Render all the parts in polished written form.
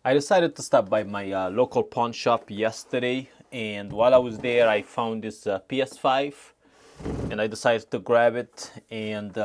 I decided to stop by my local pawn shop yesterday, and while I was there, I found this PS5, and I decided to grab it. And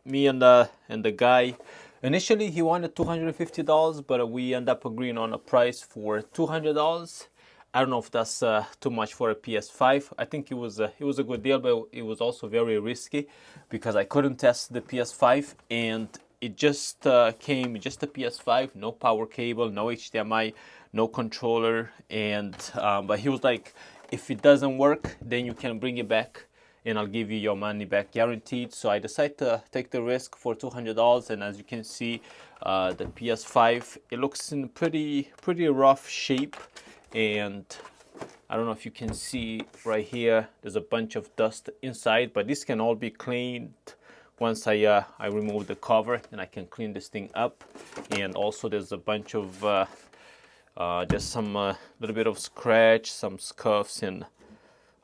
me and the guy, initially he wanted $250, but we ended up agreeing on a price for $200. I don't know if that's too much for a PS5. I think it was a good deal, but it was also very risky because I couldn't test the PS5, and it just came just a PS5, no power cable, no HDMI, no controller, and but he was like, if it doesn't work, then you can bring it back and I'll give you your money back guaranteed. So I decided to take the risk for $200, and as you can see, the PS5, it looks in pretty rough shape, and I don't know if you can see right here, there's a bunch of dust inside, but this can all be cleaned once I remove the cover, and I can clean this thing up. And also there's a bunch of just some little bit of scratch, some scuffs, and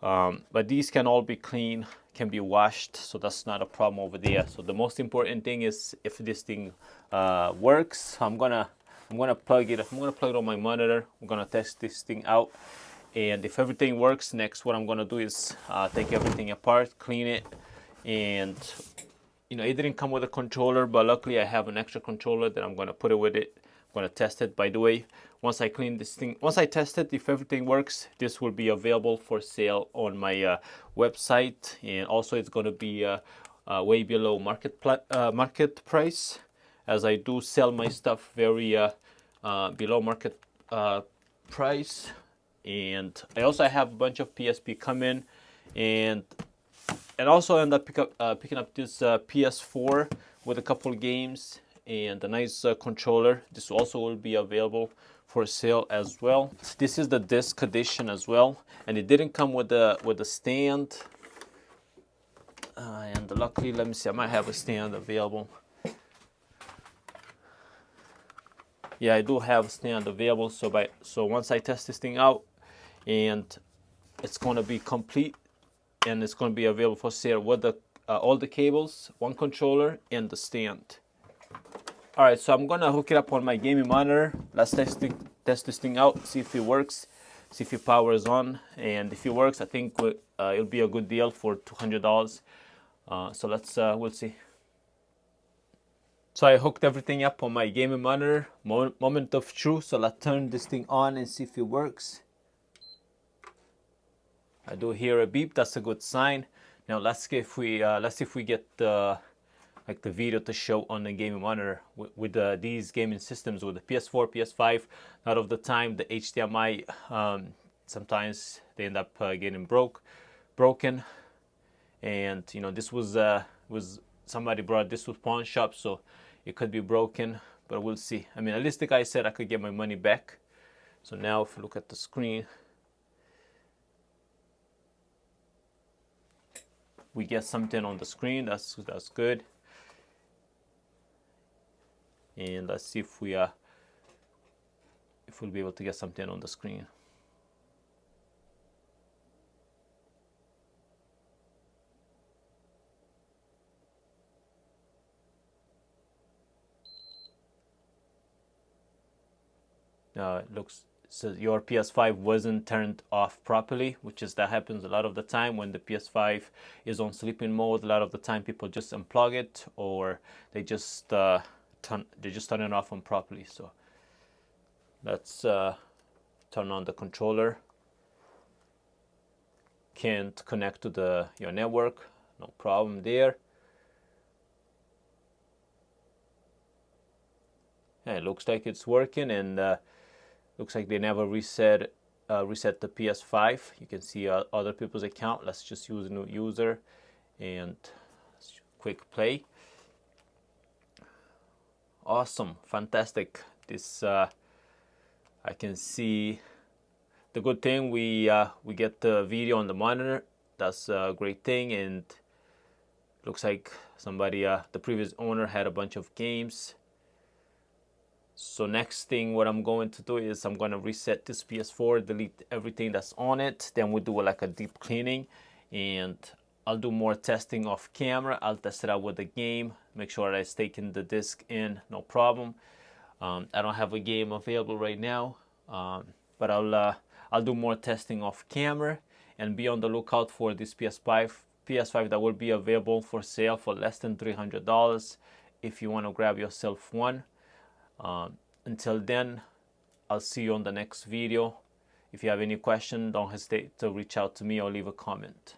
but these can all be clean, can be washed, so that's not a problem over there. So the most important thing is if this thing works. I'm gonna plug it. I'm gonna plug it on my monitor. I'm gonna test this thing out, and if everything works, next what I'm gonna do is take everything apart, clean it, and you know, it didn't come with a controller, but luckily I have an extra controller that I'm gonna put it with it. I'm gonna test it. By the way, once I clean this thing, once I test it, if everything works, this will be available for sale on my website, and also it's gonna be way below market price, as I do sell my stuff very below market price. And I also have a bunch of PSP come in, and also end up picking up this PS4 with a couple games and a nice controller. This also will be available for sale as well. This is the disc edition as well, and it didn't come with a stand. And luckily, let me see, I might have a stand available. Yeah, I do have a stand available. So once I test this thing out, and it's going to be complete, and it's going to be available for sale with the all the cables, one controller, and the stand. All right, so I'm gonna hook it up on my gaming monitor. Let's test this thing out, see if it works, see if it powers on, and if it works, I think it'll be a good deal for $200. So we'll see. So I hooked everything up on my gaming monitor. Moment of truth. So let's turn this thing on and see if it works. I do hear a beep. That's a good sign. Now let's see if we get like the video to show on the gaming monitor with these gaming systems, with the PS4, PS5. A lot of the time the HDMI sometimes they end up getting broken, and you know, this was somebody brought this with PawnShop, so it could be broken, but we'll see. I mean, at least the guy said I could get my money back. So now if you look at the screen, we get something on the screen. That's good. And let's see if we'll be able to get something on the screen. It looks, so your PS5 wasn't turned off properly, that happens a lot of the time when the PS5 is on sleeping mode. A lot of the time people just unplug it, or they just turn it off improperly. So let's turn on the controller. Can't connect to your network, no problem there. And it looks like it's working, and looks like they never reset the PS5. You can see other people's account. Let's just use a new user and quick play. Awesome, fantastic. This I can see. The good thing, we get the video on the monitor. That's a great thing. And looks like somebody, the previous owner, had a bunch of games. So next thing, what I'm going to do is I'm going to reset this PS4, delete everything that's on it. Then we'll do like a deep cleaning, and I'll do more testing off camera. I'll test it out with the game, make sure that it's taking the disc in, no problem. I don't have a game available right now, but I'll do more testing off camera, and be on the lookout for this PS5 that will be available for sale for less than $300 if you want to grab yourself one. Until then, I'll see you on the next video. If you have any question, don't hesitate to reach out to me or leave a comment.